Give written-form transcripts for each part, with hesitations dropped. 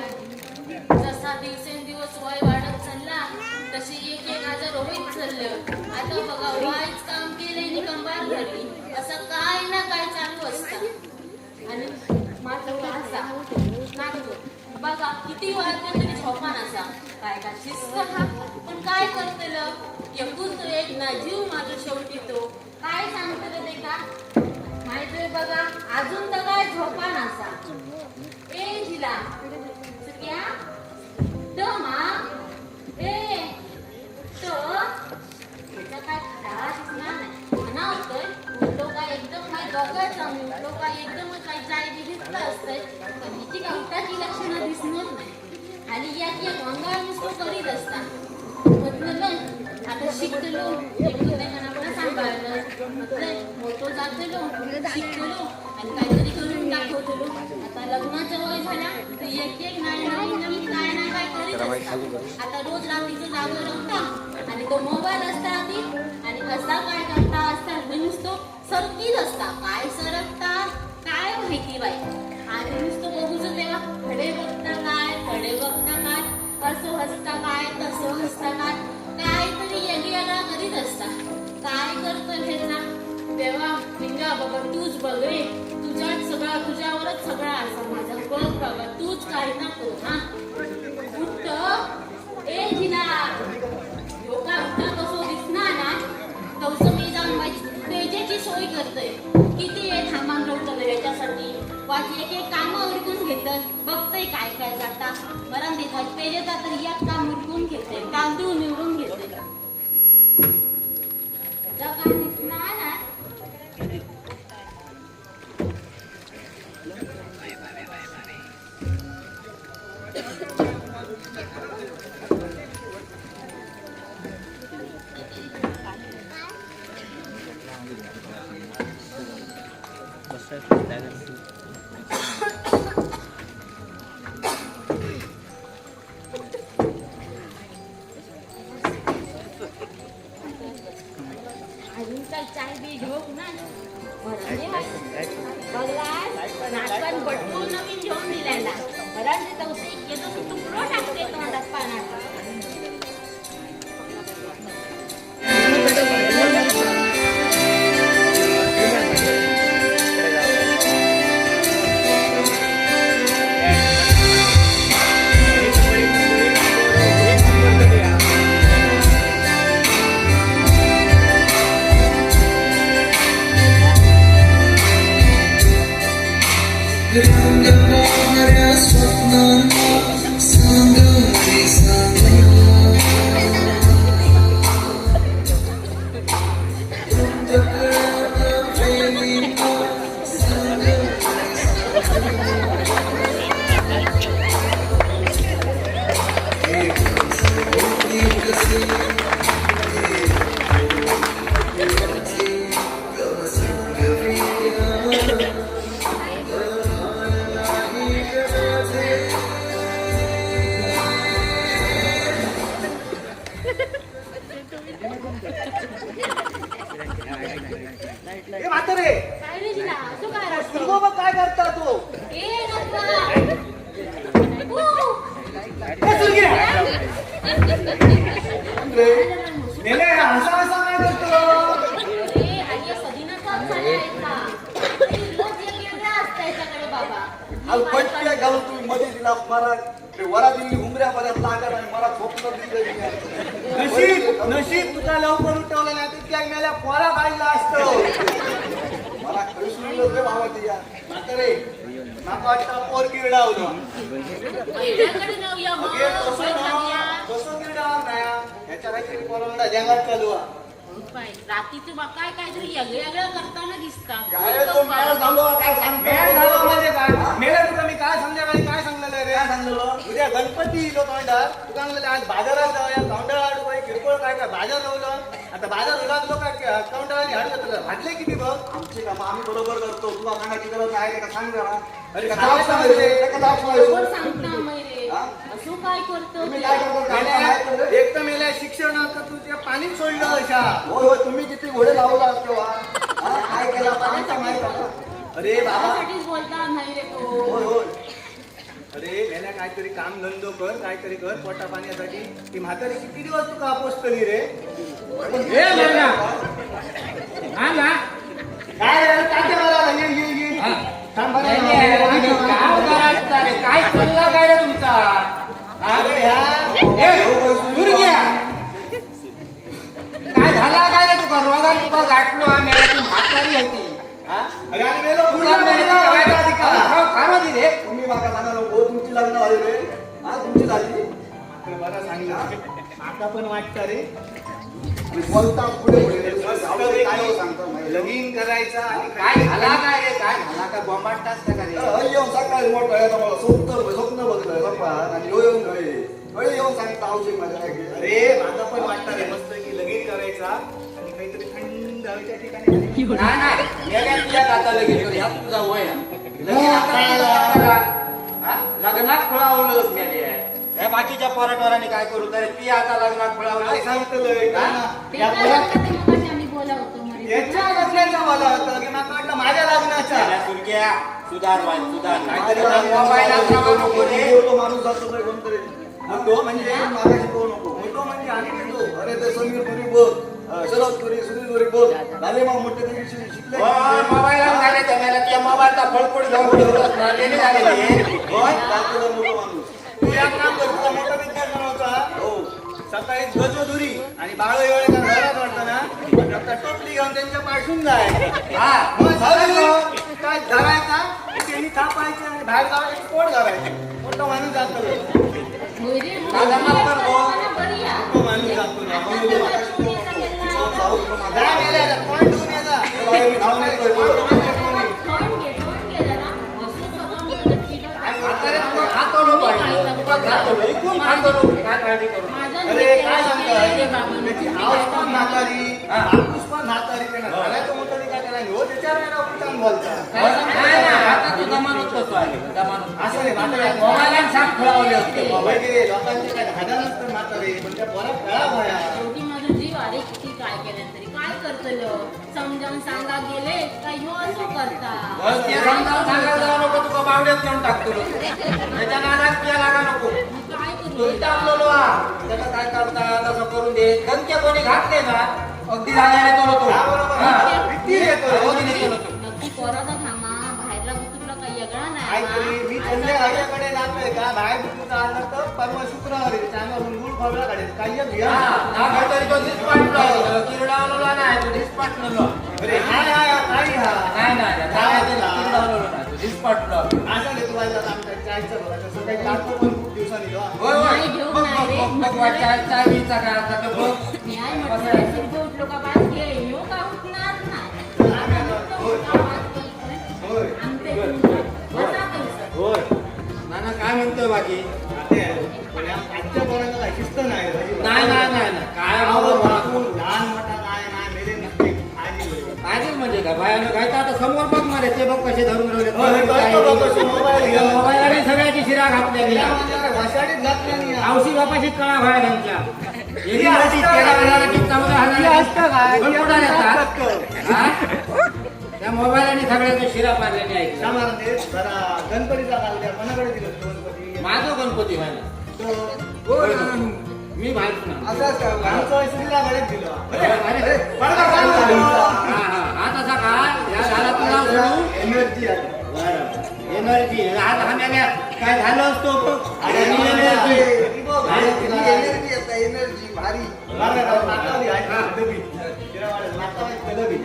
जसा दिवसेंदिवस वय वाढत चालला तशी एक एक आजार होईत चाललं. आता बघा वाईच काम केले नि कंबार धरली असं काय ना काय चालू असतं. आणि माझं असा नाटक बघा किती वाजले तरी झोपान असा काय का शिस्त हा पण काय करतेल एकूण तो एक ना जीव माझं शेवटी तो काय सांगतेल ते का माहिती बघा अजून तर काय झोपान असा. ए जिला सगळ्या मा ए तो त्याचा काय खरा दिसणार नाही म्हणा होतोय उलटो काय एकदम काय डोक्याचा उलटो काय एकदमच काय जाय दिसलं असतंय पण हिची काय उठाची लक्षणं दिसणार नाही आणि यात एक अंगार नुसतं करीत असता म्हटलं आता शिकलो एकमेकांना आपण सांभाळलं म्हटलं मोठो जातलो शिकलो आणि काहीतरी करून दाखवतो. आता लग्नाचं वय झाला तर एक एक नाही नवीन काय ना काय करीत असता. आता रोज रात्रीचं जागं रमता आणि तो मोबाईल असता आधी आणि असा काय करता असता नुसतं सरकीच असता काय सरकता काय माहिती बाई. आणि नुसतं बघूच तेव्हा खडे बघता काय असं हसता काय तसं हसता काय काहीतरी वेगळा करीत असता. काय करतो हे ना तेव्हा लिंगा बाबा तूच बघ रे तुझ्यात सगळा तुझ्यावरच सगळा असा माझा बघ बाबा तूच काय ना करू हा उठ ए जिना लोका उठा कसो दिसणार ना तसं मी जाऊन माझी पेजेची सोय करतोय. किती वेळ थांबान लवकर याच्यासाठी वाची एक एक कामं उरकून घेतात बघतोय काय काय जाता बरं देतात पेजेचा तर यात काम उरकून घेते तांदूळ निवडून घेते काय दिसणार ना चाय बी घेऊ ना नाटकात भटकून नवीन घेऊन दिलायला बराच तुकडो टाकते तोंडात पाण्यात. काय करता तू पट्ट्या घालून तुम्ही मध्ये दिला मला वरा दिली उमऱ्या पर्यंत लागत आणि मला झोप नशीब तुझा लवकर उठवला नाही तर त्या मेल्या पोरा काढला असतो मला कृष्ण भावा दिया म्हातारे नाका वाटता पोर किरडावलं कसं किरडाव नाही ह्याच्या काहीतरी पोरांना जंगात चालू रात्रीचे काय काहीतरी वेगळं करताना दिसता काय संध्याकाळी काय सांगलेलं रे सांगलेलं उद्या गणपती येलो तोंडार तुका सांगलेलं आज बाजारात जाऊया तोंडाळ आडू काही किरकोळ काय काय बाजार लावलं आता बाजार लागलो काय तोंडाळाने हाड घेतलं भाजले किती बघ आमची काम आम्ही बरोबर करतो तुला सांगायची गरज आहे का सांग जरा अरे असं काय करतो तुम्ही ते? काय करता? काम माहित नाही रे? एक तर मेल्या शिक्षण तर तू त्या पाणीच सोडलं अशा. होय होय, तुम्ही किती घोडे लावला तेव्हा हा, काय केला आमचा माहित आहे. अरे बाबा, त्यासाठीच बोलता नाही रे तो. होय होय. अरे मेल्या काहीतरी काम धंदो कर, काहीतरी कर पोटा पाण्यासाठी. ती म्हातारी किती दिवस तू कापूस करी रे? ए मेल्या हा ना काय रे, काय मला ये हा. थांब बरं. काय चालला काय रे तुमचा अरे ह्या ए, दूर घ्या. काय झाला काय रे तुका रोगात तुका गाठलो आम्ही ती म्हातारी होती हा? अरे आणि मेलो तुला फुलं मेल्या मेलो, काय काय अधिकार? खारो दे रे तुम्ही माका सांगा नको तुमची लग्न झाली रे हा तुमची झाली तर बरं सांगितलं. आता पण वाटतं रे आणि बोलता पुढे पुढे रे. मस्त काय पैकी सांगता माहिती लगीन करायचा आणि काय झाला काय रे काय झाला काय बोंबाटतास का रे येऊन सकाळी मोठं आहे मला स्वप्न बघतोय बाप्पा आणि येऊन गळे येऊन सांगता औषध माझ्या काय केलं. अरे माझं पण वाटतं रे मस्त की लगीन करायचा आणि काहीतरी थंड हवेच्या ठिकाणी नाही नाही मेल्या तुझ्या दाताला गेलो ह्यात तुझा वय आहे. लगीन आता तुझं दाताला, हा? लग्नात फळावलंच मेल्या हे बाकीच्या पोराटोरांनी काय करू तर ती आता लग्नात काय फळावलं सांगतलंय ते या काय परत सांगता ते मगाशी आम्ही बोलावतो म्हणे. याच्या लग्नाचा मला होतं की मला वाटलं माझ्या लग्नाचा सुरक्या सुधार वाय सुधार काहीतरी मोबाईल नको रे तो माणूस जातो काय कोणतरी तो म्हणजे मागाशी कोण नको तो म्हणजे आणि तो अरे ते समीर पुरी बोल शरद पुरी सुनील पुरी बोल झाले मग मोठे तरी शिकले मोबाईल झाले त्याला त्या मोबाईलचा फळफोड घेऊन ठेवलास ना लेणे झालेले होय दाखवलं मोठं माणूस तू या काम कर तुला मोठा विद्यार्थी बनवता हो सकाळी गजोदुरी आणि बाळ एवढे घरात वाटतं ना आता टोपली घेऊन त्यांच्या पाठून जाय हा मग झालं काय धरायचा त्यांनी थापायचे आणि बाहेर जाऊन एक्सपोर्ट करायचे मोठा माणूस जातो होय रे, दादा माफ कर गो. बरी या. तो माणूस जातो ना आता तुला शिवून यायचा केला. जा मेल्या पॉईंट घेऊन ये जा. ठेवून घे जरा. असं सगळं मुलं केलं. काय काळजी करू माझं अरे काय रे बाबा. सांगताय त्याची आवाज पण म्हातारी कापूस पण म्हातारी त्यांना घराचं मोठं काय त्याला हो त्याच्यावर येणार कुठं बोलता आता तू जमानत कसं आहे जमानत असं नाही म्हातारी मोबाईलात साप खेळावले असते वगैरे लोकांचे काय धाडा नसतं म्हातारे पण त्या पोरा खेळा भया शेवटी माझं जीव आले किती काय केलं तरी काय करतलं समजावून सांगा गेले काय ह्यो असं करता बस ते समजावून सांगायला जाऊ नको तुका बावड्यात नेऊन टाकतो त्याच्या नादात पिया लागा नको मग काय करू तू टाकलो त्याला काय करता तसं करून दे धनके कोणी घातले ना अगदी झाल्याने तो हा, बरोबर. भीती येतो. नक्की पोराचा थांबा बाहेरला कुतूला काही वेगळा काहीतरी नाही मी त्यांच्या गाड्याकडे जातोय का बाहेर तुझा आला तर परवा शुक्रवारी चांगला गुळगुळ खोबरा काढेल काही एक घ्या काहीतरी तो दिसपाटलो किरडावलेला नाही तो दिसपाटलो अरे हाय हाय काही हा नाही नाही किरडावलेला नाही तो दिसपाटलो असं नाही तुला जर आमच्या चायचं बघा तसं काही लागतो पण खूप दिवसांनी लो. होय होय नाही, घेऊन बघ नाही रे. बघ बघ वाटतं चावीचा काय आता तो बघ न्याय म्हटलं सिरके उठलो का बास घे ह्यो का उठणार नाही आम्ही नुसतं उठा, बास करतोय. होय. आमचे बसा पैसा. होय नाना काय म्हणतोय बाकी ते पण या आजच्या पोरांना काही शिस्त नाही रे. नाही नाही नाही नाही. काय आहो, बोलू मला तू लहान मोठा काय नाही मेले नसते आजी होय. आधीच म्हणजे का बायानं काय तर आता समोर बघ मारे ते बघ कसे धरून हो, हे कळतं बघ कसं मोबाईल घेऊन. मोबाईलने सगळ्याची शिरा घातलेली या म्हणजे अरे वशाडीत घातल्या नाही या. औषधी बापाची कळा व्हाय त्यांच्या एकी असतं होती काय? 13,000 ची 14,000 हे असतं काय? पण हे कुठं येतात? असतं. हा? त्या मोबाईलने सगळ्याच्या शिरा पाडल्याने ऐकलं सामान्य ते जरा गणपतीचा घालत्या कोणाकडे दिलं गणपती माझं गणपती व्हायला मी बाहेर पुन्हा असंच का आमचं श्रीला गणेश दिलं अरे बरं का, काय झालं? हा हा आता सकाळ या झाला तुला सोडू एनर्जी आहे एनर्जी आज आम्हाला काय झालं असतो अरे, एनर्जी ती बघ, एनर्जी येते एनर्जी भारी बरं का, नातावली आहे का? डबी. शिरावाड्यात नातावाली का डबी?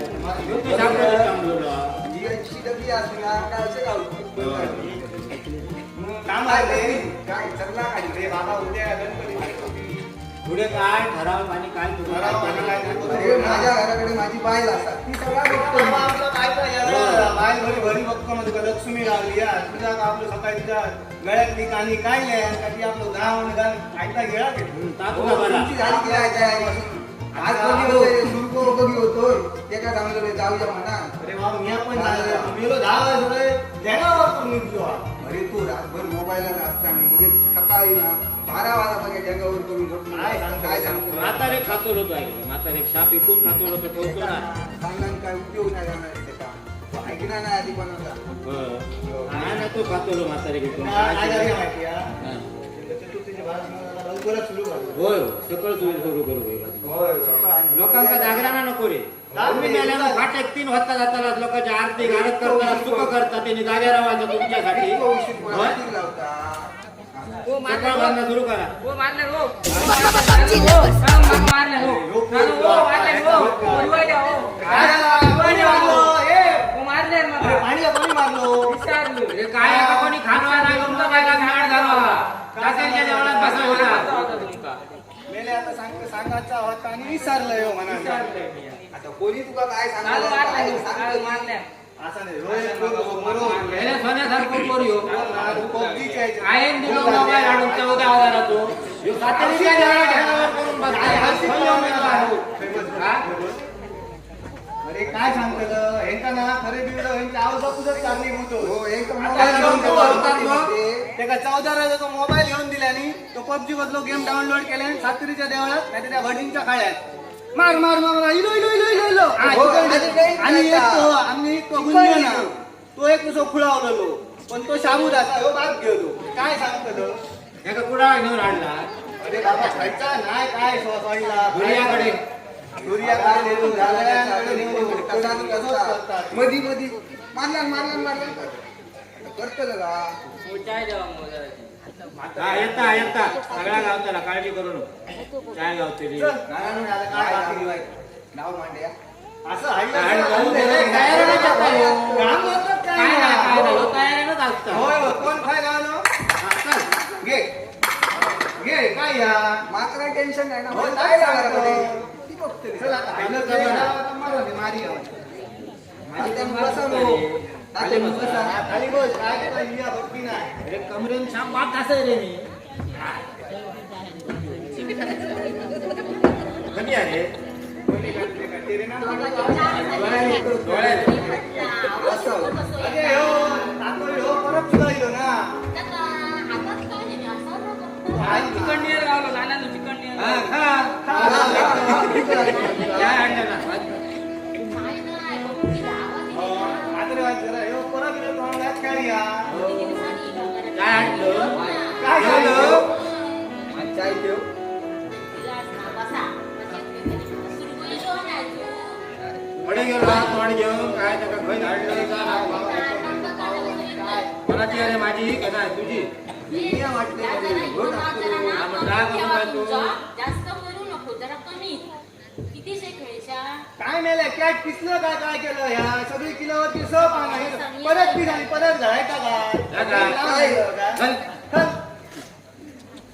तू सापडलं चांगलं जी अशी डबी असते ना काय असं गाव काम आहे रे. काय चरला रे बाबा उद्या गणपती पुढे काय ठराव आणि काय ठराव आणि काय करू? अरे माझ्या घराकडे माझी बाईल असतात ती सगळा बघतो बाबा आपलं काय काय यार, बाहेर घरी घरी बघतो म्हणजे का लक्ष्मी लागली यार तुझ्या का आपलं सकाळी तुझ्या गळ्यातली कानी काय नाही का ती आपलं गाव आणि गाण ऐकता गेला की टाकू का मला तुमची झाली की काय काय आज कोणी होते सुरको बघी होतोय ते काय सांगतो जाऊया म्हणा अरे बाबा मी पण झालं मेलो 10 वर्ष जगावर पण निघलो अरे तू रातभर मोबाईलला असता म्हणजे सकाळी ना 12 वाजता जगावर करून झोपलो. काय सांगतो म्हातारे खातो होतो ऐकलं म्हातारे शाप इकून खातो होतो ठेवतो ना सांगून काय उपयोग नाही जाणार आहे त्याचा. तो ऐकणार नाही आधी कोणाचा. नाही ना तो खातो रो म्हातारे घेतो काय झालं माहिती आहे? चतुर्थीचे भात लवकरच सुरू झालं. होय सकाळ सुरू करू होय सकाळ लोकांका जागरणा नको रे तुम्ही मेल्यानं फाटक 3 वाजता जाताना लोकांची आरती घालत करतात सुख करतात त्यांनी जागे राहायचं तुमच्यासाठी होय? सकाळ बांधणं सुरू करा पाणी मारलो हे काय आता कोणी खाणार नाही तुमचा बायका घाण झाला काकांच्या जेवणात बसवला मेले आता सांगायचा होता आणि विसरलंय हो म्हणा. आता कोणी तुला काय सांगणार असं नाही रोज याला सोन्यासारखं पोर ह्यो. पबजीच्या आयन दिलो मोबाईल आणून 14,000 तो ह्यो सातारीच्या जेवणात ह्यावर करून बसलाय. हा संयम आहे का? हा? अरे काय सांगतं ह्यांका ना खरे बिघडं ह्यांच्या आवाजापूरच कारणीभूत होतो. हो एक आता घेऊन तो बोलतात मग. त्याला 14,000 तो मोबाईल घेऊन दिल्याने तो पबजी मधलो गेम डाउनलोड केल्याने सात्रीच्या देवळात नाही त्या भडींच्या खाळ्यात मार मार मार इलो इलो इलो इलो इलो हो, आणि एक तो आम्ही तो गुंजो ना तो एक तुझो खुळावलेलो पण तो शाबूदाचा ह्यो बाप घेतो. काय सांगतो एका कुडाळ घेऊन आणला अरे बाबा खायचा नाही काय सॉरीला सूर्याकडे सूर्याकडे नेऊन झाल्याकडे नेऊन तसंच करतात. मधी मधी मारला करतो का हा येता सगळ्या गावच्याला काळजी करू नको चाय गावते रे. नाव मांड्या असं काय तयारीनंच असतं. होय कोण खाय गावलो घे घे काय या मात्र टेन्शन नाही ना. हो, होय, काय काय सांगतो? सांगतो? ती बघते रे. चला आता खायला जाऊया. आता मारा दे, मारी या. आता बसवलो. आता बसा. खाली बस काय केलं हिया बघती नाही अरे कमरेन छान बात असं रे मी कमी आहे तेरे ना डोळे अरे हो तातोडी हो परत तुला इलो ना हा खा काय आणलं ना आदरे वाज जरा हो परत इलो तो आम्हाला काय या काय आणलं काय झालं चाय ठेव. पुढे गेलो तोंड घेऊन काय त्याला खय धाडलं कोणाची अरे माझी का नाही तुझी जास्त करू नको जरा कमी किती शे खेळशा काय मेले कॅट पिसलं काय काय केलं ह्या सगळी किलोवरती सप आणा परत पी झाली परत झाडायचा काय चल चल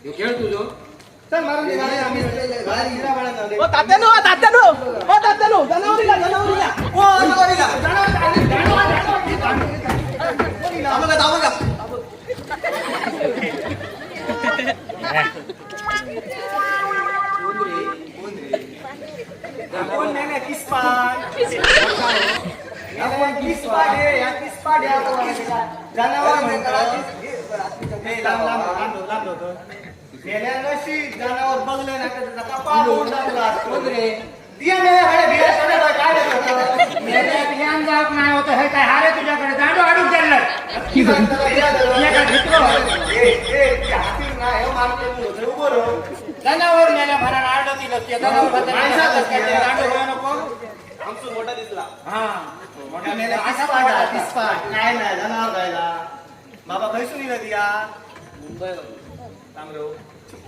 ह्यो खेळ तुझो चल मारून दे गाडी आम्ही गाडी हिरा बळा जाऊ दे तात्यानो जनावरीला कोण नेले किसपाट आपण किसपाट आहे या किसपाट या जनावर म्हणतात हे लांब होतं गेल्या वर्षी जनावर बघलं ना त्याचा कपाळ होऊन टाकला असतो रे दिया मेल्याकडे बिया सगळं काय होतं मेल्या बियान जाप नाही होत हे काय हारे तुझ्याकडे दांडो आडून चाललं जनावर मेल्या भराला आडं दिलं ते जनावर दांडो व्हायला नको आमचं मोठा दिसला हा मोठा मेल्या किसपाट काय नाही जनावर जायला बाबा खैसून दिला दिया तांबरो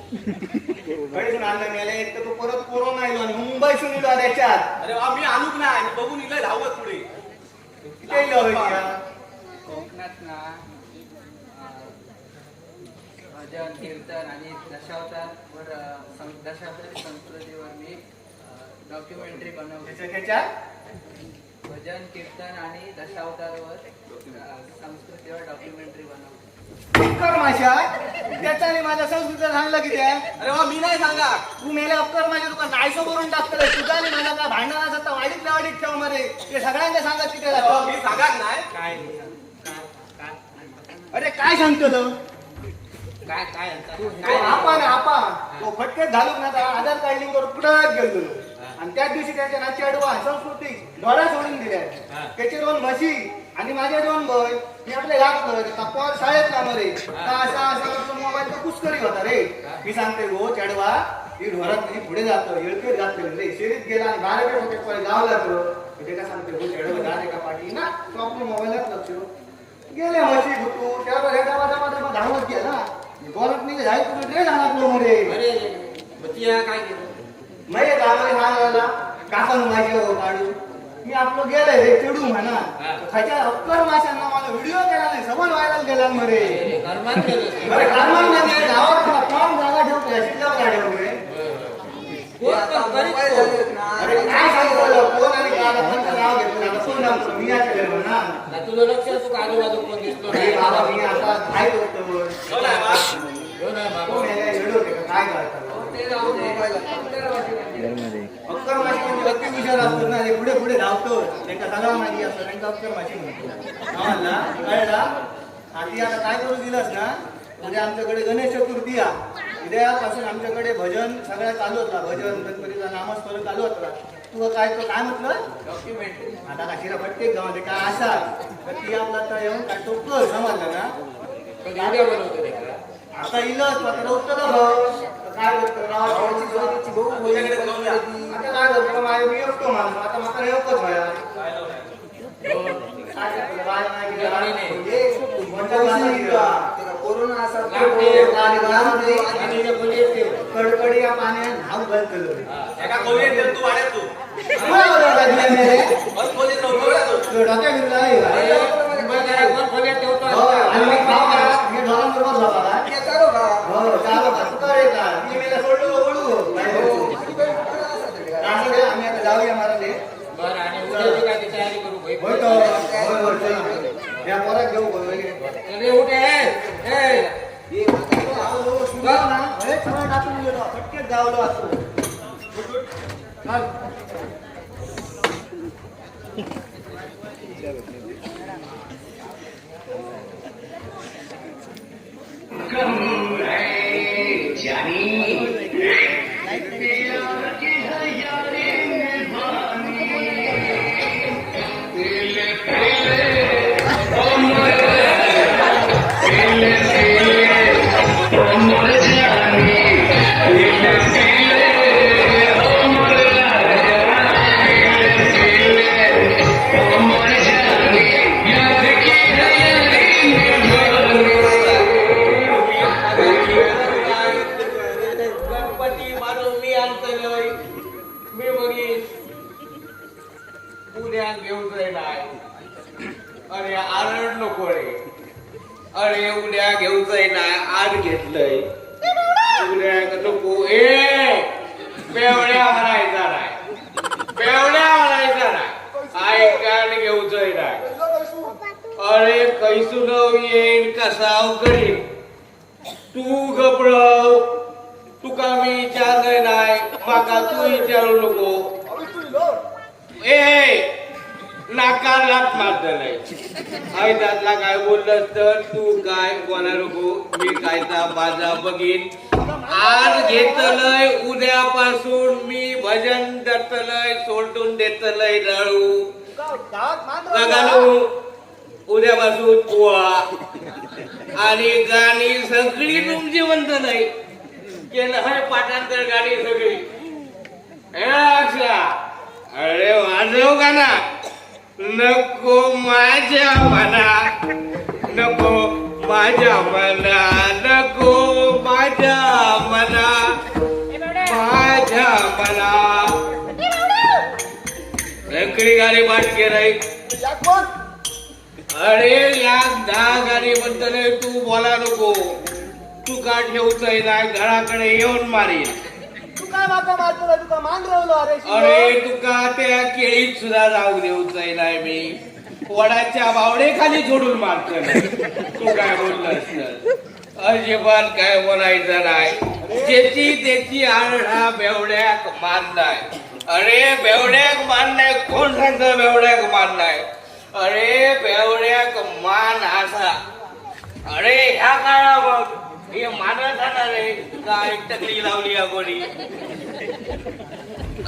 आणलं मेले एक तर तो परत कोरोना येलो आणि मुंबईसून येलो त्याच्यात अरे वा मी आणूक नाही बघून इलं धावत पुढे किती येलो होय कोकणात ना भजन कीर्तन आणि दशावतारवर दशावतारी संस्कृतीवर मी डॉक्युमेंटरी बनवली. त्याच्यात भजन कीर्तन आणि दशावतारवर संस्कृतीवर डॉक्युमेंटरी बनवली. अक्करमाशा त्याच्याने माझ्या संस्कृतीला सांगलं किती आहे अरे वा मी नाही सांगा तू मेले अक्करमाशा तुका नायसो करून टाकतलं तुझा आणि माझा काय भांडण असत वाईट वाईट ठेव मरे ते सगळ्यांना सांगत किती अरे वा, मी सांगाच नाही काय अरे काय सांगतो तो काय काय म्हणता? तो आपा ना आपा तो फटकेच घालून ना त्याला आधार कार्ड लिंक करून पुढे गेलो आणि त्याच दिवशी त्याच्या नाची अडवा संस्कृती ढोरा सोडून दिल्या त्याचे 2 म्हशी आणि माझ्या 2 बैल मी आपल्या घातलं तापवर शाळेत ना रे असा मोबाईल तर कुस्करी होता रे मी सांगते गो चढवा ती ढोरात म्हणजे पुढे जातो येळकेट घातले रे शेरीत गेला आणि बाराकडे होते पण गावला तो ते काय सांगते गो चढवा जा रे का पाठी ना तो आपल्या मोबाईलात लक्ष गेले म्हशी भुतू त्यावर हे दबा धावत गेला गोरत नाही जाय तुम्ही ड्रेस आणा मध्ये अरे मग ती काय केलं? नाही गावाला सांगायला काकानं माझे काढू मी आपलं गेलंय रे चिडू म्हणा खायच्या अक्कर माशांना मला व्हिडिओ केला नाही समज व्हायरल गेला मरे कर्मात केलं. बरं कामाला नाही गावात कोण जागा ठेवतो शिल्लक गाडी वगैरे कोण पण करीत तो. अरे काय सांगितलं कोण आणि काय कोणतं नाव घेतलं आता कोण नाव मी या केलं म्हणा ना तुला लक्ष तू आजूबाजू कोण दिसतो अरे नाही. बाबा मी आता काय करतो हो ना, बा. हो ना बाबा. कोण यायला व्हिडिओ काय करतो ते जाऊ दे. अक्कर माशी म्हणजे व्यक्ती विचार असतो ना ते पुढे पुढे धावतो त्यांचा सगळा माहिती असतो त्यांचा अक्कर माशी म्हणतो आम्हाला कळला आधी आता काय करू दिलंस ना म्हणजे आमच्याकडे गणेश चतुर्थी उद्यापासून आमच्याकडे भजन सगळं चालू होता भजन गणपतीचा नामस्मरण चालू होता तू काय तो काय म्हटलं डॉक्युमेंटरी. आता काशीला प्रत्येक गावामध्ये काय असा तर ती आपला आता येऊन काय तो कर समजलं ना पण व्हिडिओ बनवतो ते का? आता इलच पत्र उत्तर काय करतो गावाची जोडीची भाऊ तुझ्याकडे जाऊन या. आता काय करतो माझ्या मी एकटो माणूस आता मला एकच व्हायला काय करतो बाय नाही कोरोना असा कडकडी या पाण्यात धाव बंद केलं एका खोलीत गेलो तू वाड्यात तू. मग खोलीत नव्हतो ना तू. डोक्या फिरला मुंबईला कोण खोल्यात ठेवतो हो, आता? आणि मी मी ढोरांबरोबर झोपाला. हो, चालो का? तू काय रे का? ती मेला सोडलो, ओढू. असं दे, आम्ही आता जाऊया महाराज. बरं आणि उद्याची काय ती तयारी करू भाई. होय तो. होय, होय, चल. या पोरात घेऊ बोल वगैरे. अरे उठ ए. आलो, सुरू ना. होय, सगळं टाकून गेलो. फटकेच गावलो असतो. चल. गणपती मारून मी आणतलोय. मी बघीन उद्या घेऊन जाईनाय. अरे आरड नको रे. अरे उद्या घेऊन जाईनाय. आज घेतलंय उद्या नको. बेवड्या म्हणायचा नाही. बेवड्या म्हणायचा नाही. ऐकायला घेऊन जाईनाय. अरे कैसून येईन कसाव करीन. तू घबरव. तुका मी विचारलंय नाही. माका तू विचारू नको. नाकारलाच मारतलंय. आई त्यातला काय बोललंस तर तू काय बोला नको. मी कायचा बाजा बघीन. आज घेतलंय उद्यापासून मी भजन दत्तलय सोडून देतलय डाळू गाणू. उद्यापासून पोहा आणि गाणी सगळी तुमची म्हणत नाही केलं हर पाठांतर गाणी सगळी. अरे वाजव गाणा. नको माझ्या मना. नको माझ्या मना. नको माझ्या मना. माझ्या मना सगळी गाणी पाठ केलाय. अरे या 10 गाणी म्हणतले तू बोला नको. तू का ठेवतोय ना घराकडे येऊन मारील. तू काय माका मारतो तुका मान रवलो अरे अरे तुका त्या केळीत सुद्धा जाऊ देऊचाय नाही मी. वडाच्या बावडे खाली जोडून मारतो. तू काय बोललास तर अजिबात काय बोलायचं नाही. ज्याची त्याची आरडा बेवड्याक मारलाय. अरे बेवड्याक मारलाय. कोण सांगतं बेवड्याक मारलाय. अरे बेवड्याक मान असा अरे ह्या काळा बघ हे मानत जाणार रे काय टकली लावली अगोरी.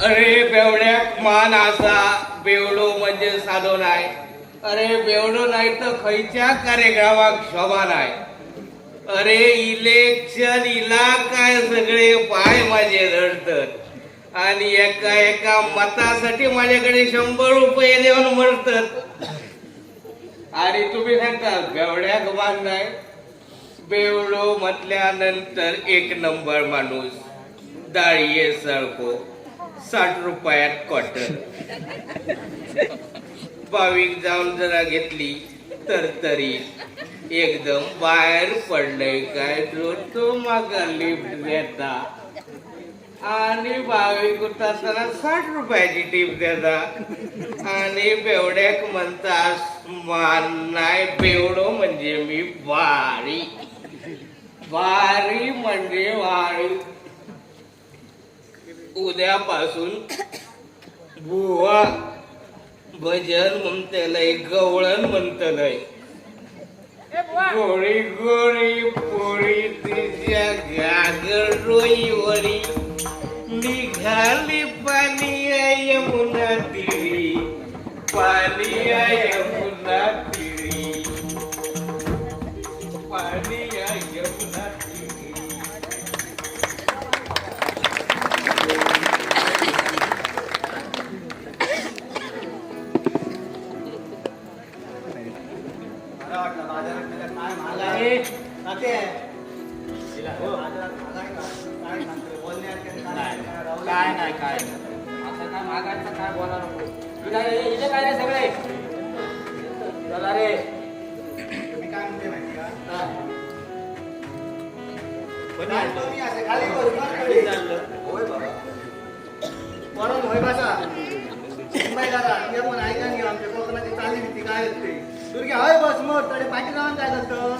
अरे बेवड्याक मान असा बेवडो म्हणजे साधो नाही. अरे बेवडो नाही तर खयच्या कार्यक्रमाक शोभा नाही. अरे इलेक्शन इला काय सगळे पाय माझे रडतात आणि एका एका मतासाठी माझ्याकडे 100 रुपये देऊन मरतात. आणि तुम्ही सांगता बेवड्याक मान नाही. बेवडो म्हटल्यानंतर 1 नंबर माणूस दाळीये सळको 60 रुपयात क्वार्टर. भाविक जाऊन जरा घेतली तर तरी एकदम बाहेर पडलंय काय तो मागा लिफ्ट देता आणि भाविक उतरताना 60 रुपयाची टिप देता आणि बेवड्याक म्हणतात मान नाही. बेवडो म्हणजे मी वारी वारी म्हणजे वारी. उद्यापासून बुवा भजन म्हणतलंय गवळण म्हणतलंय. गोळी गोळी पोळी तिच्या गागर डोईवरी निघाली पाणी यमुना तिरी पाणी यमुना तिरी पाणी यमुना तिरी. मला वाटलं बाजारात गेल्या काय महाग आहे. तात्या, हो, बाजारात महाग आहे का? काय सांगतोय? बोलण्यात राहुल काय नाही काय नाही. आता काय मागायचं काय बोला नको. इथे काय रे सगळे चला रे. मी काय म्हणते माहिती का? हा. जातो मी असे खाली बसणार कडे. होय बाबा. पोरांनो, होय बसा. मुंबईला राहा. ये पण ऐका नाही आमच्या कोकणाची चालली भीती काय असते. दुर्गे होय बस मग तडे पाठी जाऊन काय करतं?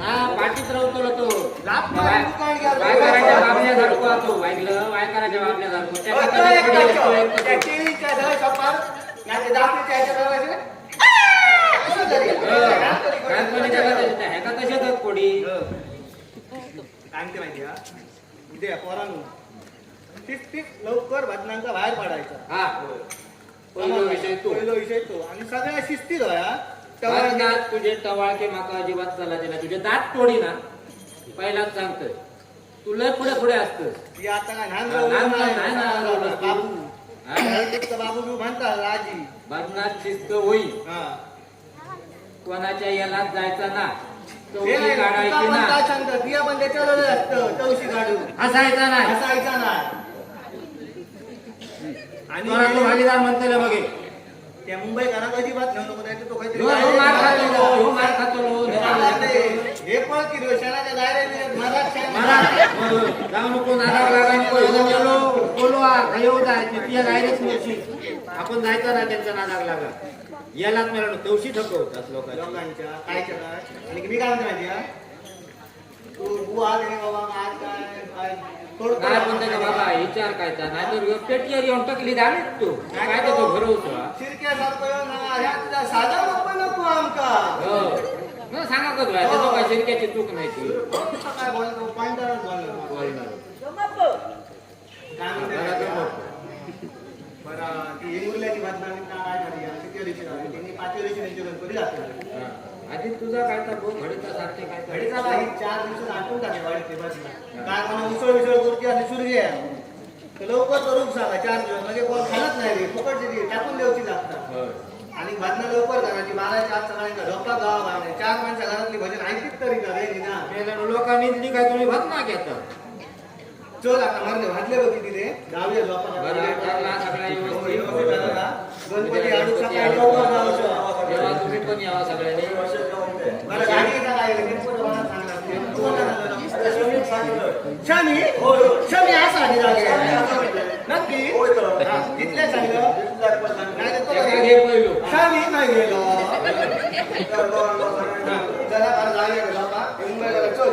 हा पाठीत राहतो तो लाभ काय दुकान घ्या. वायकराच्या बाबण्यासारखं तो ऐकलं वायकराच्या बाबण्यासारखं ह्याका कशात कोडी सांगते माहिती का उद्या पोरांनो तीच लवकर भजनांचा बाहेर पडायचा. हा पहिलो विषय तो पहिलो विषय तो आणि सगळ्या शिस्तीत होया. दात तुझे टवाळके माका अजिबात चालायचे ना. तुझे दात तोडी ना पहिलाच सांगतोय. तुला पुढे पुढे असतं आता काय नाही ना. बाबू बाबू तू म्हणता राजी भजनात शिस्त होईल. हा कोणाच्या यालाच जायचा ना. हे चौकी नाही, काढायची तुका पण काय ना. सांगतात बिया पण त्याच्यावर असतं चौशी काढू हसायचा नाही. असायचा नाही. आणि कोणा तो भागीदार म्हणतोय बघे त्या मुंबई घरात अजिबात नव्हतं तो काहीतरी ह्यो मार खातो ह्यो मार खातो हे पण की रोषणाच्या दायऱ्यात जाऊ नको नाराज लागा नको. गेलो बोलो खायो जाय गायरेच मिळशी आपण जायचं ना त्यांचा नादाग लागा. यालाच मला तवशी ठकवतात लोकांच्या काय करणार. आणि मी काय म्हणतो माहिती का तू बुवा आले बाबा आज काय काय थोडं काय म्हणते का बाबा विचार काय नाहीतर पेटीवर येऊन टकली झालीच तू काय तो भरवतो. शिरक्यासारखं तुझा साधा बाप्पा नको आमका हो सांगा का तुला त्याचं काय शिरक्याची चूक नाही ती काय बोलतो पॉइंटरच बोलणार काय म्हणते बरं ती इंगुर्ल्याची बदनामी काय झाली किती दिवशी झाली त्यांनी 5 दिवशी त्यांचे गणपती जाते. आधी तुझा काय तर बोल घडीचा सारखे काय घडीचा नाही 4 दिवस आठवून टाके वाढते बस काय मला उसळ करूची आणि सुरगी आहे तर लवकर करूक सांगा 4 दिवस म्हणजे कोण खालच नाही रे फुकटची टाकून द्यायची लागतात. आणि भजनं लवकर करायची 12च्या आत सगळ्यांचा डोका गावा बाहेर 4 माणसं घरातली भजन ऐकत तरी का रे ना लोकांनी काय तुम्ही भजना घेता. चल आता मारले भाजले बघी तिथे गावच्या झोपा गणपती आडू सकाळी लवकर जाऊ. तुम्ही पण यावा सगळ्यांनी. मला गाडीचा काय गणपती मला सांगणार शमी शमी असा आधी जागे नक्की तिथल्या चांगलं शमी नाही गेलो जरा जागे मुंबईला चल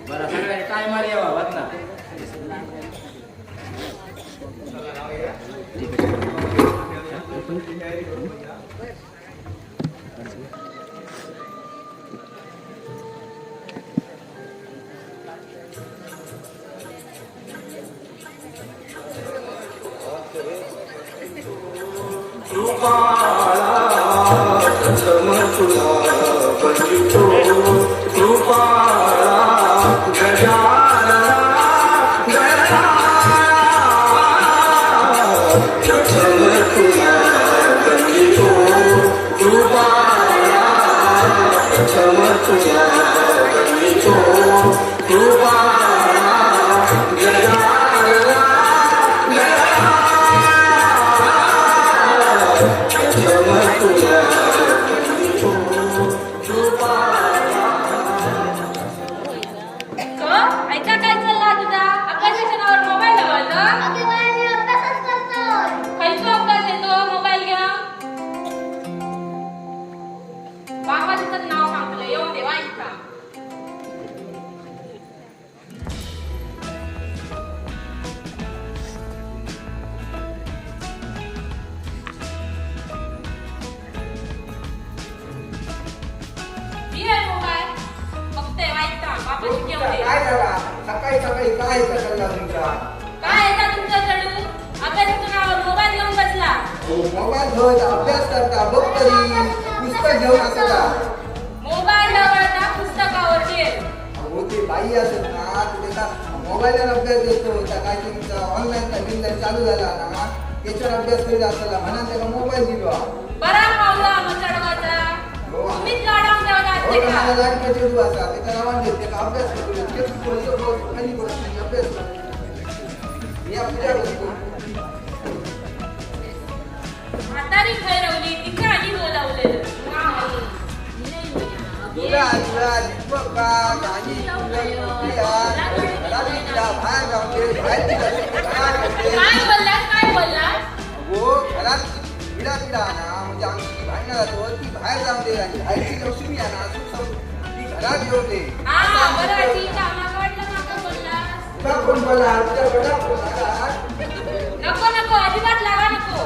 बरं सगळ्यांनी टायमार यावा भजना. ऐका काय चालला तुझा आकाशाच्या नावावर मोबाईल लावायचा खायचो अभ्यास येतो मोबाईल घ्या बाबाचं नाव सांगलं येऊन देवा ऐका मोबाईल बघते वाईटा बाबाची केवढे काय झाला सकाळी सकाळी काय चालला तुमचा काय येता तुमच्या चढू अभ्यासाच्या नावावर मोबाईल घेऊन बसला मोबाईल घेऊन अभ्यास करता बघ तरी पुस्तक घेऊन असता मोबाईल लावता पुस्तकावर ठेव हो ते बाई असत ना ते त्याचा मोबाईलवर अभ्यास देतो त्या काय तुमचा ऑनलाईन चालू झाला ना त्याच्यावर अभ्यास करीत असताना म्हणा त्याला मोबाईल दिलो बरा पावला मग चढवायचा तुम्हीच लाडावून द्यावा हो लागते मला का लाडका चेडू असा त्याच्या नावाने घेते का अभ्यास करतो ते थोडंसं खाली बसतो अभ्यास करतो मी पूजा करतो म्हातारी खैरवली तिच्या आधी बोलावलेलं तुला दीपक का गाणी बाहेर जाऊन दे काय बोललास काय बोललास हो घरात पिढा पिढा ना म्हणजे आमची भांडणं जातो ती बाहेर जाऊन दे आणि बाहेरची लक्ष्मी आहे ना ती घरात येऊन दे हा बरं ठीक आहे मला वाटलं नको बोललास तुला कोण बोला तुझ्या बडा कोण आला नको नको अजिबात लावा नको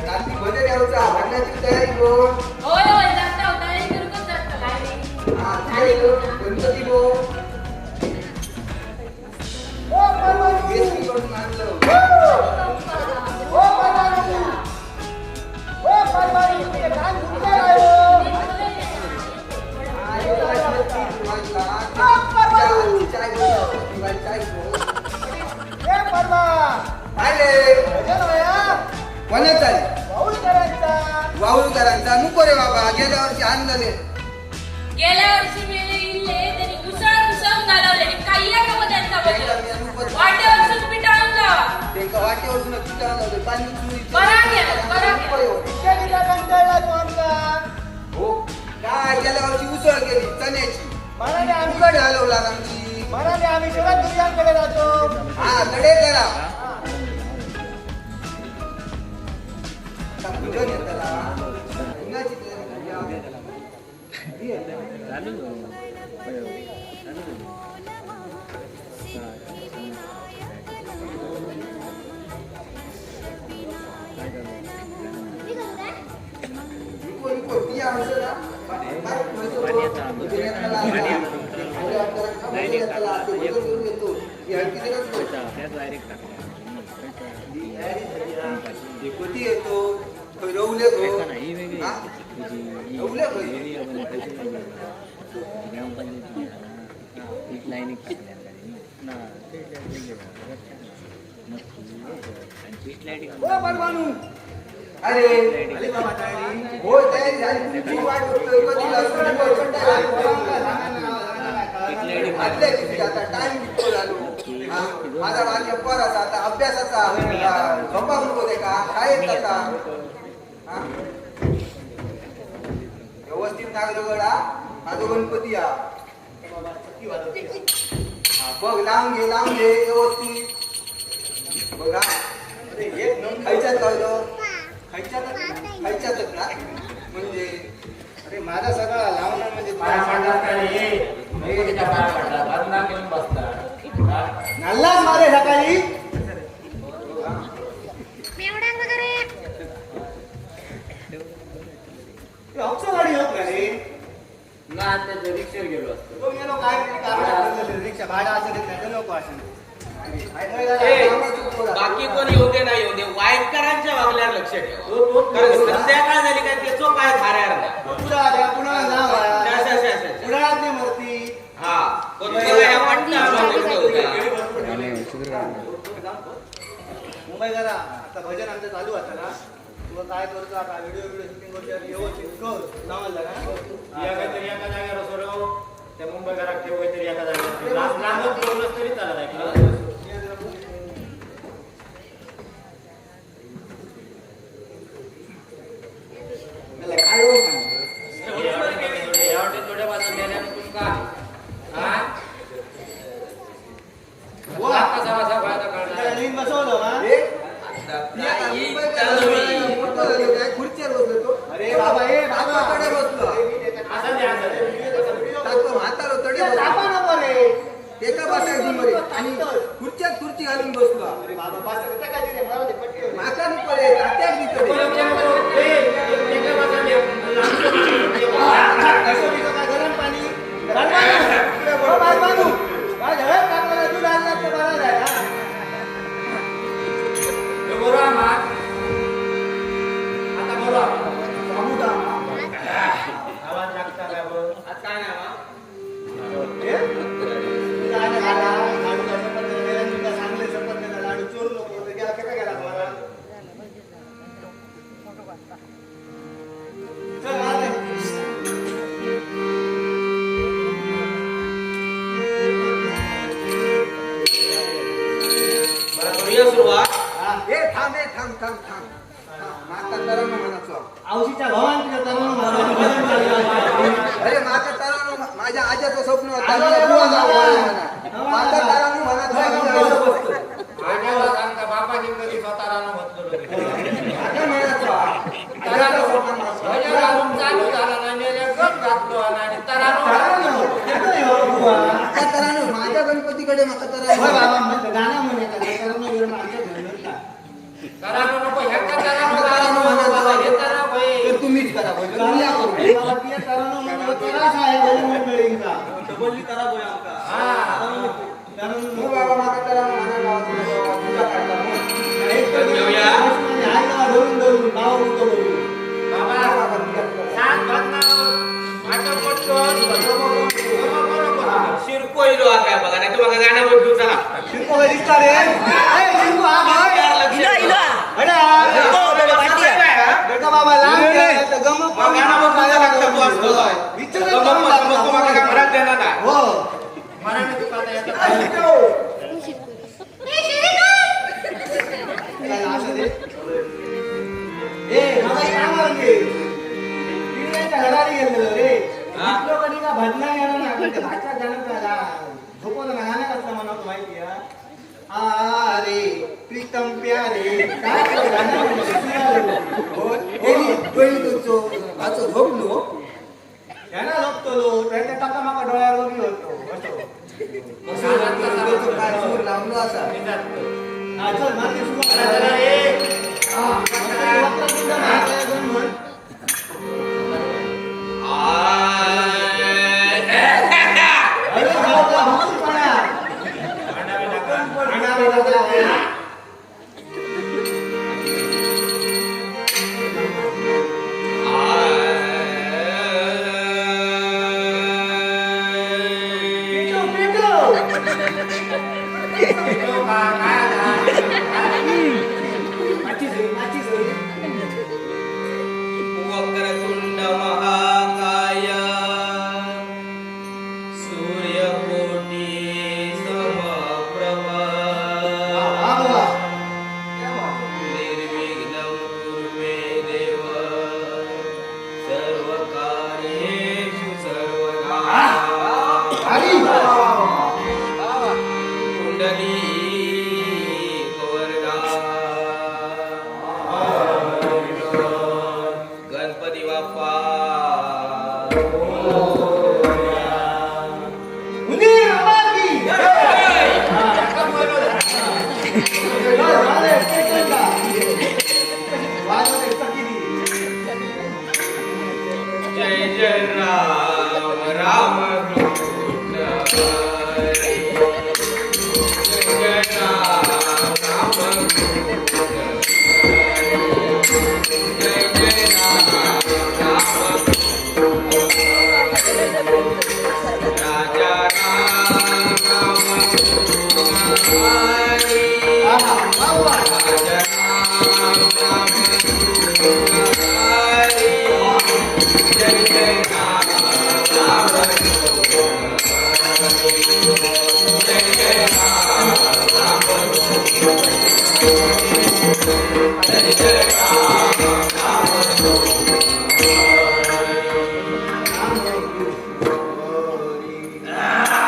रात्री भजन यावचा भांडण्याची तयारी कोण होय होय जास्त होता हे फिरकत जास्त काय नाही हा तुझ्या इथं गणपती कोण गेसरी करून आणलं वाऊळकरांचा नको रे बाबा गेल्या वर्षी आणलेले गेल्या वर्षी मेले इल्ले त्यांनी उसळ घालवले काही नका मग त्यांचा बदल वाटेवर सुख पिटाळून जावा त्यांच्या वाटेवरून पिटाळून पाणी बरा केलं बरा हो काय गेल्या वर्षी उसळ केली चण्याची उकड हलवला आमची आम्ही सगळ्यात दुर्गांकडे जातो हा लढे करा आता पूजन येतं ना, लिंगाची तयारी येतो रवले अरे हो तयारी झाली तुमची वाट बघतोय कधीला आता टाइम निघतो झालो माझा माझ्या पोराचा आता अभ्यासाचा झोपा होते का शाळेत का व्यवस्थित नागरगडा माझा गणपती या बघ लावून घे व्यवस्थित बघा खायच्यात लावलं खायच्यातच ना म्हणजे अरे माझा सगळा लावणार म्हणजे नल्लाच मारे सकाळी गाडी होत ना रे ना रिक्षेवर गेलो असतो तो गेलो काय कारण रिक्षा भाडा असेल त्याचं नको असेल ए, बाकी कोण येऊ दे नाही येऊ दे वाईटकरांच्या वागल्यावर लक्ष ठेव कारण संध्याकाळ झाली काय त्याचो काय खाऱ्यावर नाही पुन्हा नाव आहे. पुराणातली मूर्ती हा कोणत्या वाटतं मुंबई करा आता भजन आमचं चालू आता ना तुला काय करतो आता व्हिडिओ शूटिंग करतो व्यवस्थित कर नावाला ना या काहीतरी एका जागेवर सोडव त्या मुंबई घरात ठेव काहीतरी एका जागेवर लांब ठेवलंच तरी चालत आहे थोड्या बाजू मेल्यानं तुमका कसा कसा फायदा काढला नीट बसवलं ना खुर्चीवर बसलो तो अरे बाबा ए बाबा कडे बसलो असं नाही असं नाही. म्हातारो तडे दाबा नको रे एका बसायची मध्ये आणि खुर्च्यात खुर्ची घालून बसलो अरे बाबा बस आता काय रे मला ते पटकन माका नी पडे तात्याक नी तडे कसं पितो काय गरम पाणी हो बाजू काय झालं टाकलं तू लागला तर बरा जाय ना बरोबर मा आता बरोबर आवाज लागता काय बरोबर आज काय ना चांगले संपत्ती लाडू चोरू नको गेला केटा गेला मला चल मारले मला करूया सुरुवात ए थांब माका तरानो म्हणाचो औशीच्या भावांच्या तरुण अरे माका तरानो माझ्या आज्याचं स्वप्न होता मला बुवा जावं म्हणा माका तरानो म्हणाचो माझ्याला सांगता बापा कधी स्वतः राहणं म्हटलं माका म्हणाचो आज्याचं स्वप्न होतं. चालू झाला नाही मेल्या गप घातलो आणि तरानो माका तरानो माझ्या गणपतीकडे माका तरानो गाणं म्हणे का तरुण आमच्या घरी का तरानो नको ह्याका तरानो म्हणाला हे तरा भाई तर तुम्हीच करा भाई तुम्ही या करू हो बाबा माका तरानो म्हणाला तुझा काढला बाबा सांग माझं पटकन शिरकोयलो काय बघा नाही तुम्हाला गाणं बदलू चला तुम्हाला काय घरात देणार ना मराठी पाहता येतं अरे प्रीतम प्यारे माझं झोपलो ह्याला झोपतो त्यांच्या टाका माका डोळ्यावर बघी होतो काय सूर लावलो असा हा, चल मागे सुरू करा. म्हण. अरे बाबा, भरपूर पडा. भांडावे लागला. वक्रतुंड महाकाय सूर्यकोटी समप्रभा निर्विघ्नं कुरु मे देव सर्वकार्येषु सर्वदा कुंडली गणपती बाप्पा जय जय राम राम कृष्ण हरी. जय जय राम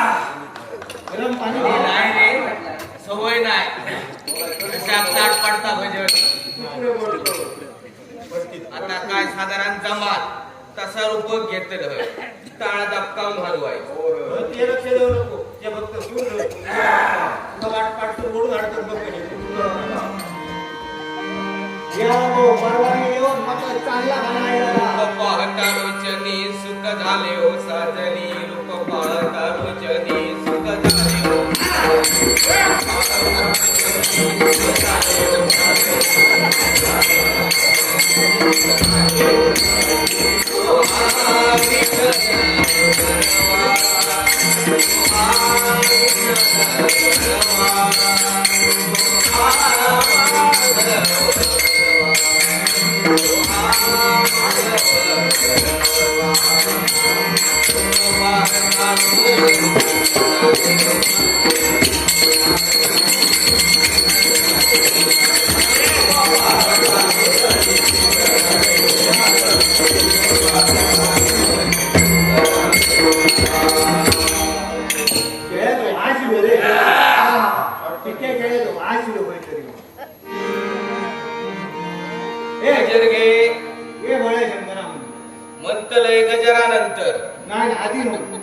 गरम पाणी दे. नाही रे सवय नाही कशात ताट पडता भजन आता काय साधारण जमात तसा रूप घेतलं टाळा दाबकावून हलवायचं ते लक्ष देऊ नको ते फक्त सूर वाट पाडतो मोडून हाडतात बघ कधी. या हो परवाने येऊन मात्र चांगला गाणं आहे दादा. रूप पाहता रोचनी सुख झाले हो साजनी रूप पाहता रोचनी सुख झाले हो खेळतो आशिलो रे. तिथे खेळतो आशिलो काहीतरी. गजर घे ए भोळे शंकरा मंतलय गजरानंतर नाही आधी नको.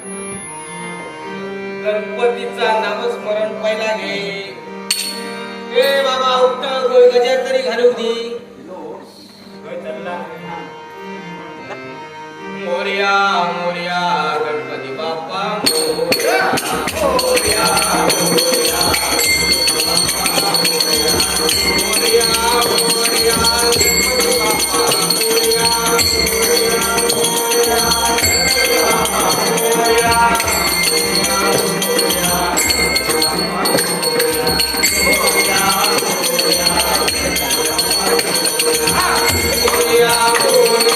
गणपतीचा नामस्मरण पहिला घे ए बाबा उठ गोय गजर तरी घालू दी होय चालला. मोर्या मोर्या गणपती बाप्पा मोर्या मोर्या मोर्या मोर्या मोर्या गणपती बाप्पा मोर्या मोर्या मोर्या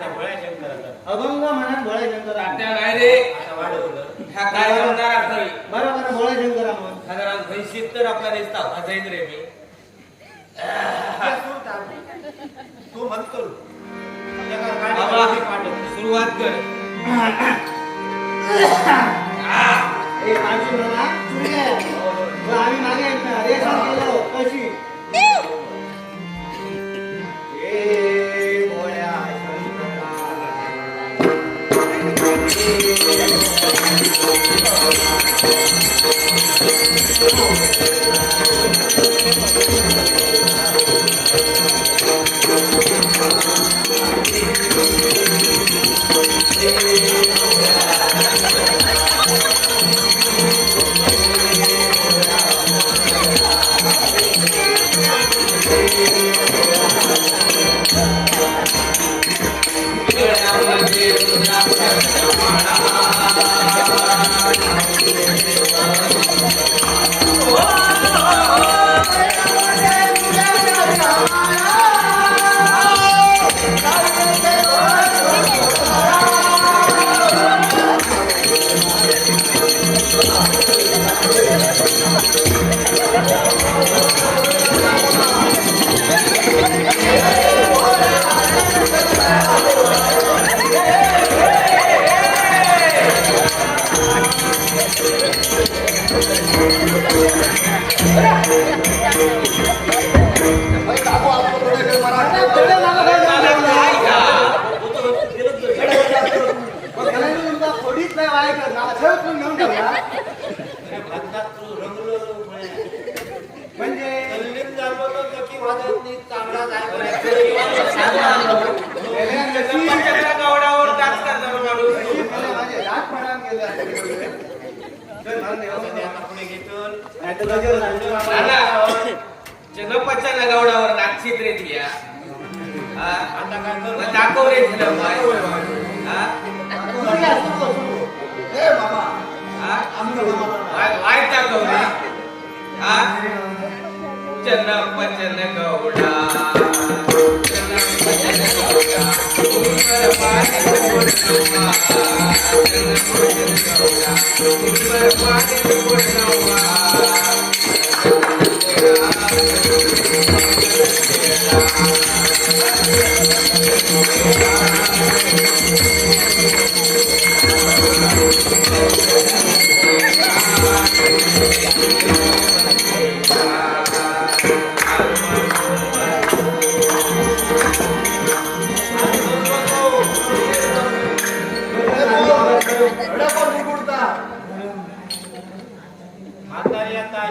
अभंग म्हणा भोळे शंकरा. त्या नाही रे आता वाढवलं. ह्या काय जमणार नाही बरं बरं भोळे शंकरा म्हण. साधारण 80 आपला दिसता वाजायन रे मी तू म्हणतो बाबा सुरुवात कर ए माणूस म्हणा चुकले. आम्ही मागे रे सांगितलं कशी ए भोळ्या शंकरा. थोडीच नाही वाय कर ना ठेव तू घेऊन ठेवला. तू रंगलो म्हणजे तल्लीन झालो तर नक्की वाजत नाही चांगला पंचकला गावड्यावर डान्स करताना माणूस माझे रात पडान गेले पुढे घेतून चनपच्या लगावडावर नागशीत रे दिया आता काय कर मग दाखव रे दिलं वाईट दाखव रे चनपचन गौडा म्हातारी आता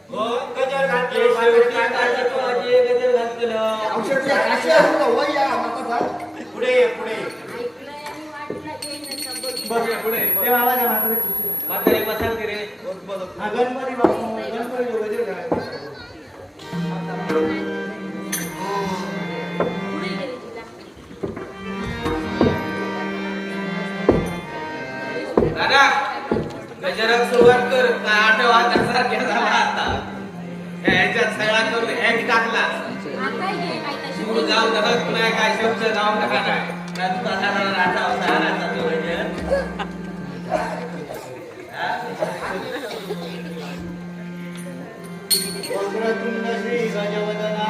हो गजर घातले गजर घातलं पुढे ये, पुढे ये. म्हातारी बसाल की रे गणपती बाप्पा गणपती वगैरे काय दादा गजरात सुरुवात कर काय आठवा सारख्या झाला आता ह्याच्यात सगळा करून हॅक टाकला मूळ जाऊन धरत नाही काय शब्द जाऊन नका नाही वक्रतुंड श्री गजवदना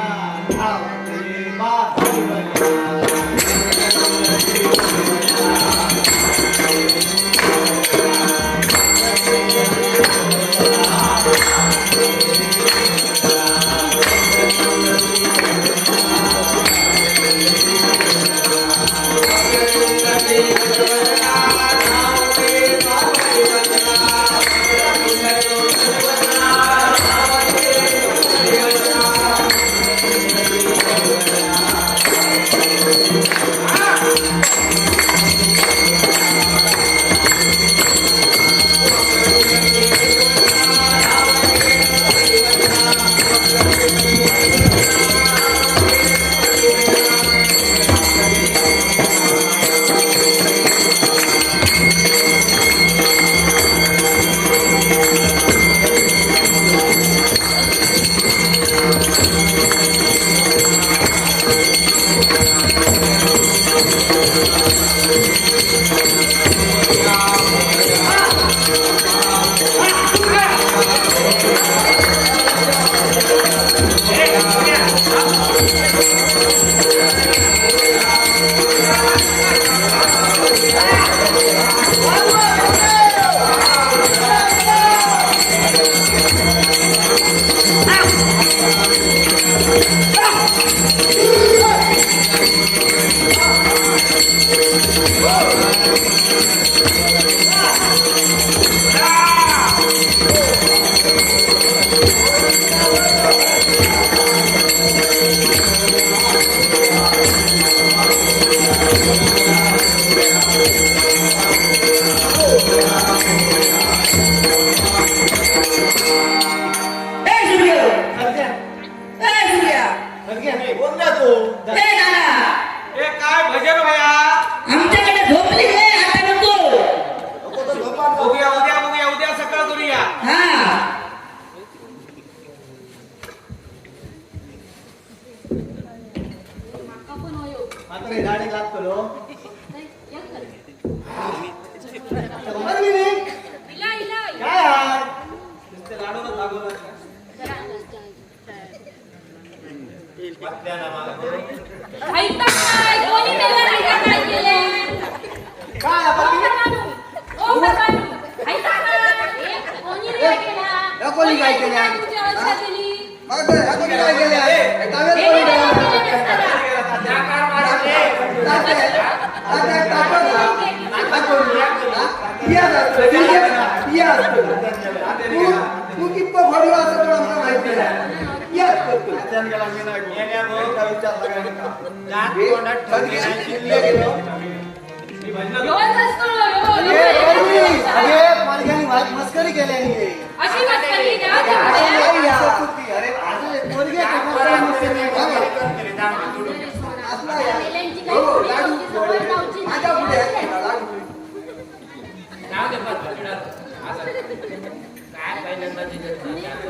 म्हातारी गाडी लागतलो इला इला काय हाय नुसते लाडूनच लागलो ऐकता काय कोणी मेला नाही का काय केले काय ओ आपण बकानू ओ बकानू ऐकता काय कोणी काय केला कोणी काय केलं? तुझी अवस्था केली कोणी काय केले? हे काय केलं? तू कितपत भरला असं पण आम्हाला माहिती नाही याच करतो एवढंच असतो, मस्करी केल्याने अशी मस्करी द्या त्या पुढे. अरे अजून एक पोरगी आहे का? असला या. हो, लाडू माझ्या पुढे आहे का लाडू?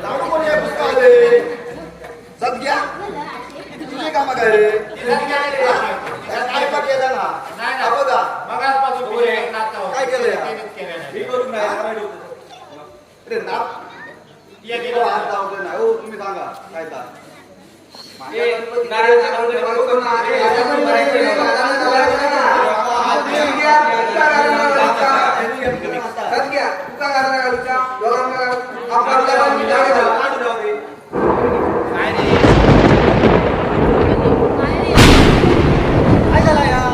लाडू कोणी आहे? पुष्पा आले. सध्या तुझे काम काय रे? काय पण केलं ना? हा बघा. काय केलं? मी करून नाही. अरे ना हात लावले नाही. हो तुम्ही सांगा काय तर. माझ्या गणपती सध्या तुका घालणार घालूच्या दोघांना आपल्या काय झालं यार?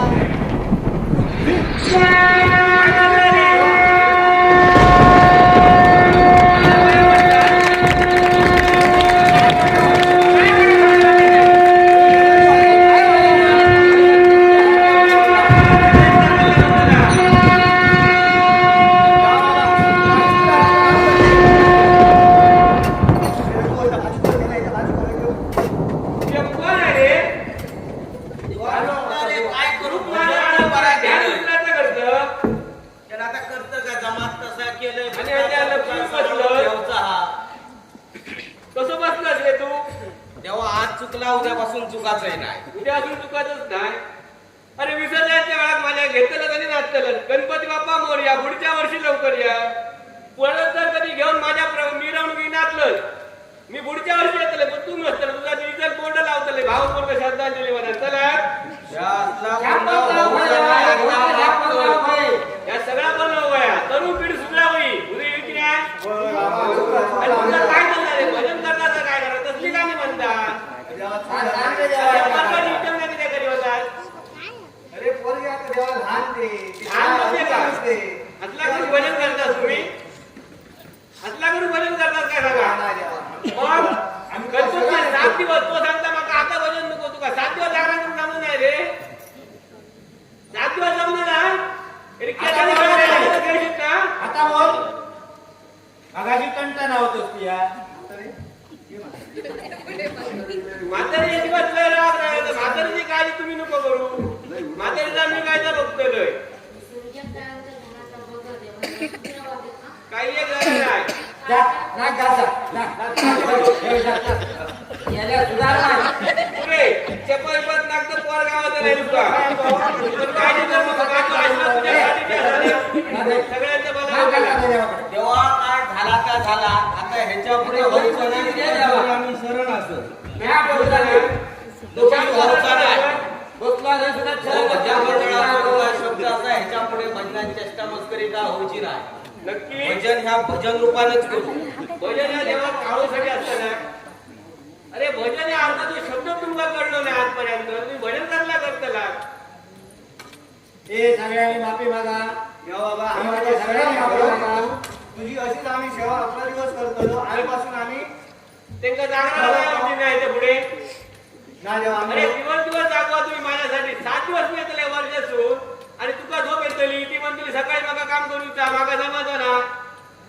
कसं बसलास रे तू? तेव्हा आज चुकला उद्यापासून चुकाचंही नाही. उद्या अजून चुकायचंच नाही. अरे विसर्जनाच्या वेळात माझ्या घेतलं आणि नाचलं. गणपती बाप्पा मोरया, पुढच्या वर्षी लवकर या. परत जर कधी घेऊन माझ्या मिरवणुकी नाचलं, मी पुढच्या वर्षी येतले पण तू नसतं. तुझा डिजिटल बोर्ड लावतले भावपूर्ण श्रद्धांजली म्हणा. चला या सगळा बनव वया तरुण पिढी सुद्धा होई उद्या येऊ की नाही? आणि तुला काय करणार आहे? भजन करणार तर काय करणार? तसली का नाही म्हणतात? अरे पोरगी आता देवाला लहान ते. लहान म्हणजे का? असला करून भजन करतात तुम्ही? असला करून भजन करतात काय सांगा? मग गणपतीचे 7 दिवस तो सांगता मग आता भजन नको तुका 7 दिवस जागरण करून जमून नाही रे. 7 दिवस जमलं ना? आता मग आगाशी कंटाळा होतोस ती या म्हातारी अजिबात वेळ राहत नाही. म्हातारीची काळजी तुम्ही नको करू. म्हातारीचा मी काय तर बघतोय काही एक गरज नाही. पुरे चप्पल पण लागतं पोर गावात नाही तुका. काळजी करू नको. सगळ्यांचं बघा. तेव्हा काय झाला का झाला आता ह्याच्या पुढे व्हायचं नाही. आम्ही शरण असं शब्द असा ह्याच्या पुढे भजनाची चेष्टा मस्करी का व्हायची नाही. नक्की भजन ह्या भजन रूपानेच करू. भजन या देवा काळूसाठी असतं ना. अरे भजन या अर्थाचा शब्द तुम्हाला कळलो नाही आजपर्यंत. तुम्ही भजन करला करतला. हे सगळ्यांनी माफी मागा. बाबा आम्हाला सगळ्यांनी माफी मागा. तुझी अशीच आम्ही सेवा 11 दिवस करतो. आजपासून आम्ही त्यांना जागरण नाही ते पुढे. ना देवा अरे आम्ही दिवस जागवा तुम्ही माझ्यासाठी. 7 दिवस मी येतले वर्षासून आणि तुका झोप येतली. ती म्हणतली सकाळी मागा काम करूचा मागा जमतो ना.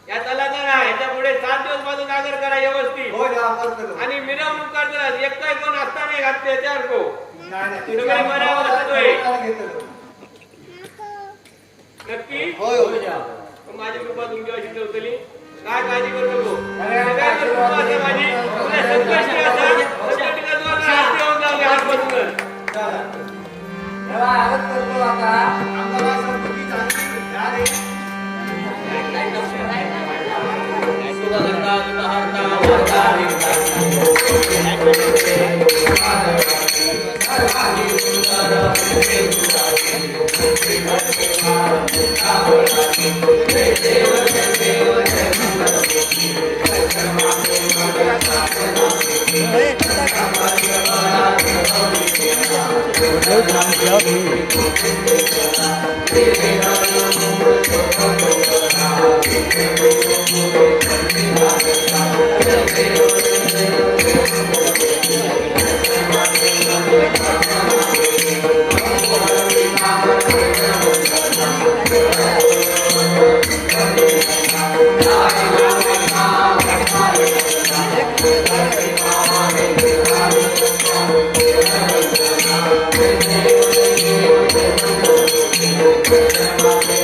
या तलाचा ना ह्याच्या पुढे 7 दिवस माझं जागर करा व्यवस्थित. हो देवा करतो. आणि मिरवणूक करताना एक काय कोण असता नाही घातले त्यावर को नाही तुम्ही बरोबर असतोय. घेतलं. नक्की होय होय माझी कृपा तुमची अशी ठेवतली. काय काळजी करू नको. सगळ्यांची कृपा असते माझी. तुला संकष्टी असेल संकष्टीला तुम्हाला आरती होऊन जाऊ दे आजपासूनच. तेव्हा आरत करतो आता. आम्हाला संपत्ती चांगली द्या रे. देव Thank you.